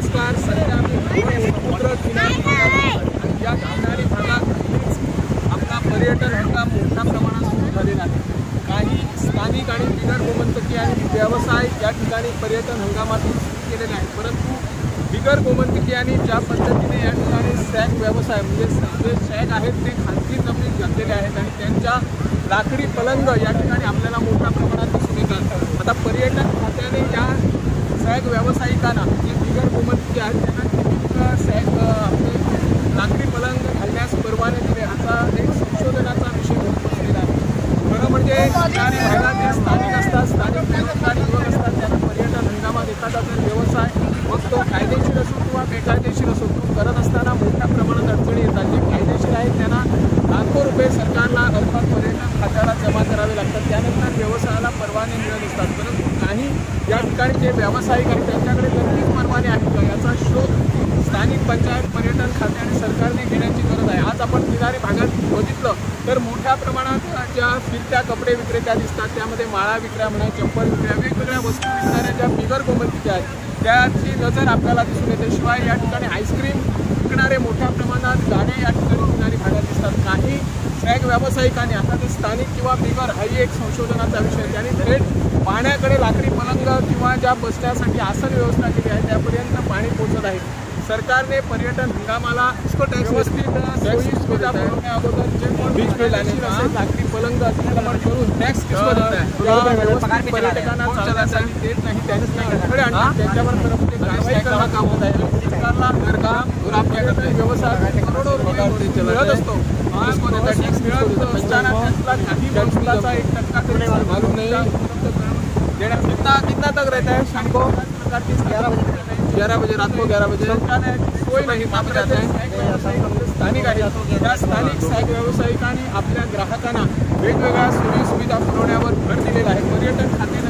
नमस्कार. सध्या आम्ही समुद्र किनारी या किनारी भागात आपला पर्यटन हंगाम मोठ्या प्रमाणात सुरू झालेला आहे. काही स्थानिक आणि बिगर गोमंतकीय आणि व्यवसाय या ठिकाणी पर्यटन हंगामातून सुरू केलेले आहेत. परंतु बिगर गोमंतकीयांनी ज्या पद्धतीने या ठिकाणी सॅग व्यवसाय म्हणजे जे सॅग आहेत ते खाजगी जमिनीत घातलेले आहेत आणि त्यांच्या लाकडी पलंग या ठिकाणी आपल्याला मोठ्या प्रमाणात दिसून येतात. आता पर्यटन खात्याने या सॅग व्यावसायिकांना जे बिगर गोमंतकीय आहेत त्यांना सॅग आपले लाकडी पलंग घालण्यास परवाने दिले. असा एक संशोधनाचा विषय होत बसलेला आहे. खरं म्हणजे किनारी भागात जे स्थानिक असतात, स्थानिक बेरोजगार युवक असतात, त्यांना पर्यटन हंगामात एखादा जर व्यवसाय मग तो कायदेशीर असो किंवा बेकायदेशीर असो तो करत असताना मोठ्या प्रमाणात अडचणी येतात. जे कायदेशीर आहेत त्यांना लाखो रुपये सरकारला अर्थात पर्यटन खात्याला जमा करावे लागतात. त्यानंतर व्यवसायाला परवाने मिळत असतात. परंतु काही या ठिकाणी जे व्यावसायिक आहेत त्यांच्याकडे नक्कीच परवाने आहेत का याचा शोध स्थानिक पंचायत पर्यटन खाते आणि सरकारने घेण्याची गरज आहे. आज आपण किनारी भागात बघितलं तर मोठ्या प्रमाणात ज्या फिरत्या कपडे विक्रेत्या दिसतात, त्यामध्ये माळा विक्र्या म्हणा, चप्पल विक्र्या, वेगवेगळ्या वस्तू विकणाऱ्या ज्या बिगर गोमंतकीय आहेत त्याची नजर आपल्याला दिसून येते. शिवाय या ठिकाणी आईस्क्रीम विकणारे मोठ्या प्रमाणात गाड्या या ठिकाणी किनारी भागात दिसतात. काही सॅग व्यावसायिकांनी आता ते स्थानिक किंवा बिगर हाही एक संशोधनाचा विषय त्यांनी थेट पाण्याकडे लाकडी पलंग किंवा ज्या बसण्यासाठी आसन व्यवस्था केली आहे त्यापर्यंत पाणी पोहोचत आहे. सरकारने पर्यटन हंगामाला व्यवस्थित सोयी सुविधा पुरवण्या अगोदर जे कोण लाकडी पलंग अतिक्रमण करून टॅक्स पर्यटकांना चालण्यासाठी देत नाही त्यांची अडथळे आणतात त्यांच्यावर कारवाई करणं काम होत आहे. सरकारला घरकाम आपल्याकडे व्यवसाय करोडो रुपये मिळत असतो. टॅक्स मिळत असताना त्यातला काही महसुलाचा 1% तरी मालूम नाही देण्यास कितना तक रहता है शाम को 11 बजे रात को 11 बजे सोय नाही. मात्र स्थानिक आहेत त्या स्थानिक सॅग व्यावसायिकांनी आपल्या ग्राहकांना वेगवेगळ्या सोयी सुविधा पुरवण्यावर भर दिलेला आहे. पर्यटन खात्याने